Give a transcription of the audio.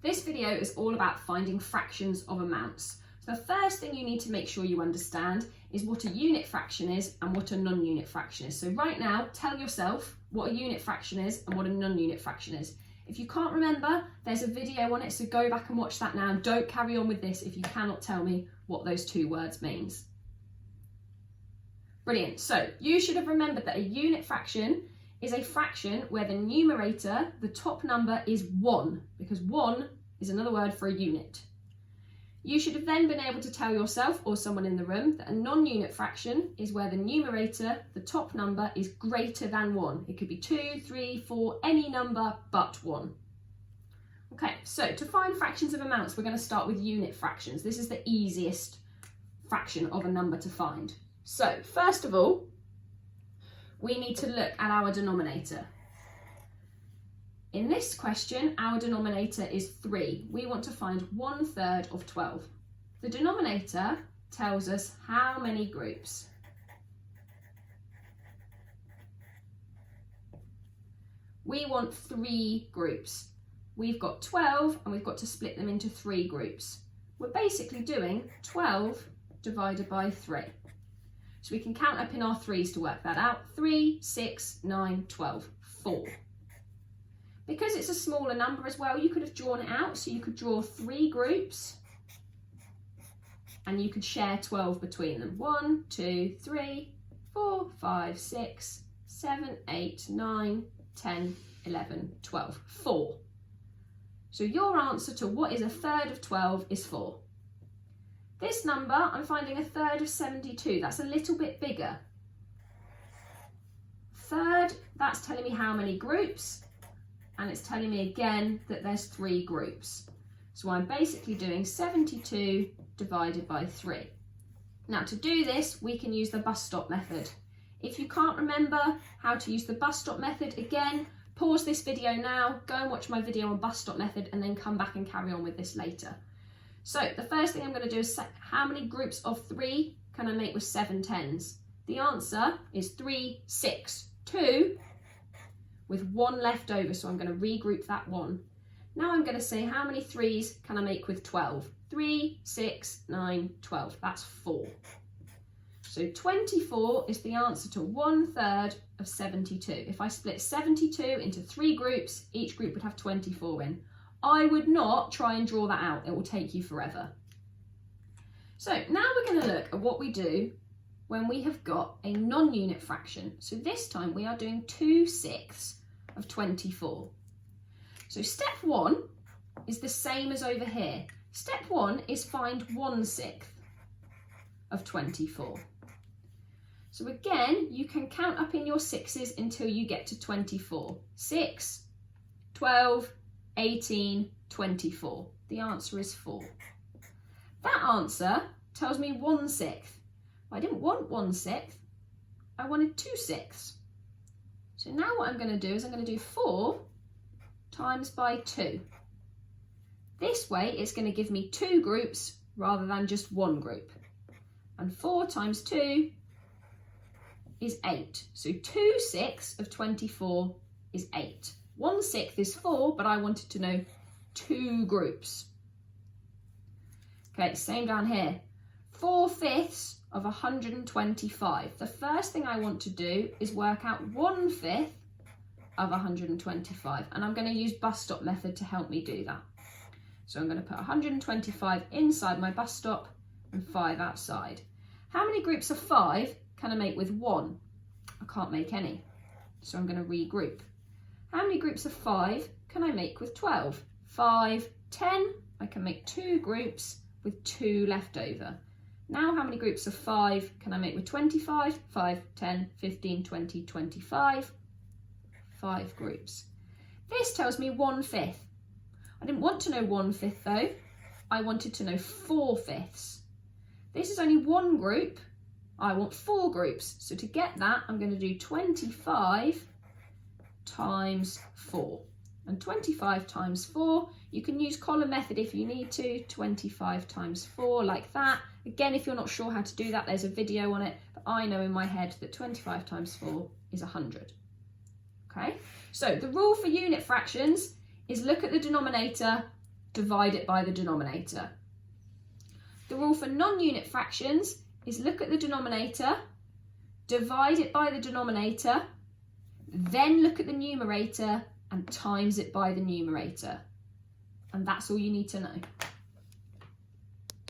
This video is all about finding fractions of amounts. So the first thing you need to make sure you understand is what a unit fraction is and what a non-unit fraction is. So right now, tell yourself what a unit fraction is and what a non-unit fraction is. If you can't remember, there's a video on it, so go back and watch that now. Don't carry on with this if you cannot tell me what those two words means. Brilliant. So you should have remembered that a unit fraction is a fraction where the numerator, the top number, is 1, because 1 is another word for a unit. You should have then been able to tell yourself or someone in the room that a non-unit fraction is where the numerator, the top number, is greater than 1. It could be 2, 3, 4, any number but 1. Okay, so to find fractions of amounts, we're going to start with unit fractions. This is the easiest fraction of a number to find. So first of all, we need to look at our denominator. In this question, our denominator is 3. We want to find 1/3 of 12. The denominator tells us how many groups. We want 3 groups. We've got 12 and we've got to split them into 3 groups. We're basically doing 12 divided by 3. So we can count up in our 3's to work that out. 3, 6, 9, 12, 4. Because it's a smaller number as well, you could have drawn it out. So you could draw 3 groups and you could share 12 between them. 1, 2, 3, 4, 5, 6, 7, 8, 9, 10, 11, 12, 4. So your answer to what is 1/3 of 12 is 4. This number, I'm finding 1/3 of 72. That's a little bit bigger. 1/3, that's telling me how many groups, and it's telling me again that there's 3 groups. So I'm basically doing 72 divided by 3. Now to do this, we can use the bus stop method. If you can't remember how to use the bus stop method, again, pause this video now, go and watch my video on bus stop method, and then come back and carry on with this later. So the first thing I'm going to do is set how many groups of 3 can I make with 7 tens? The answer is 3, 6, 2, with 1 left over, so I'm going to regroup that 1. Now I'm going to say how many 3's can I make with 12? 3, 6, 9, 12, that's 4. So 24 is the answer to 1/3 of 72. If I split 72 into 3 groups, each group would have 24 in. I would not try and draw that out, it will take you forever. So now we're going to look at what we do when we have got a non-unit fraction. So this time we are doing 2/6 of 24. So step 1 is the same as over here. Step 1 is find 1/6 of 24. So again, you can count up in your 6's until you get to 24. 6, 12, 18, 24. The answer is 4. That answer tells me 1/6. I didn't want 1/6, I wanted 2/6. So now what I'm going to do is I'm going to do 4 times by 2. This way it's going to give me 2 groups rather than just 1 group. And 4 times 2 is 8. So 2/6 of 24 is 8. 1/6 is 4, but I wanted to know 2 groups. Okay, same down here. 4/5 of 125. The first thing I want to do is work out 1/5 of 125, and I'm going to use bus stop method to help me do that. So I'm going to put 125 inside my bus stop and 5 outside. How many groups of 5 can I make with 1? I can't make any, so I'm going to regroup. How many groups of 5 can I make with 12? 5, 10, I can make 2 groups with 2 left over. Now how many groups of 5 can I make with 25? 5, 10, 15, 20, 25. 5 groups. This tells me 1/5. I didn't want to know 1/5 though. I wanted to know 4/5. This is only 1 group. I want 4 groups. So to get that, I'm going to do 25 times 4. And 25 times 4, you can use column method if you need to. 25 times 4 like that. Again, if you're not sure how to do that, there's a video on it, but I know in my head that 25 times 4 is 100. Okay, so the rule for unit fractions is look at the denominator divide it by the denominator. The rule for non-unit fractions is look at the denominator, divide it by the denominator, then look at the numerator and times it by the numerator. And that's all you need to know.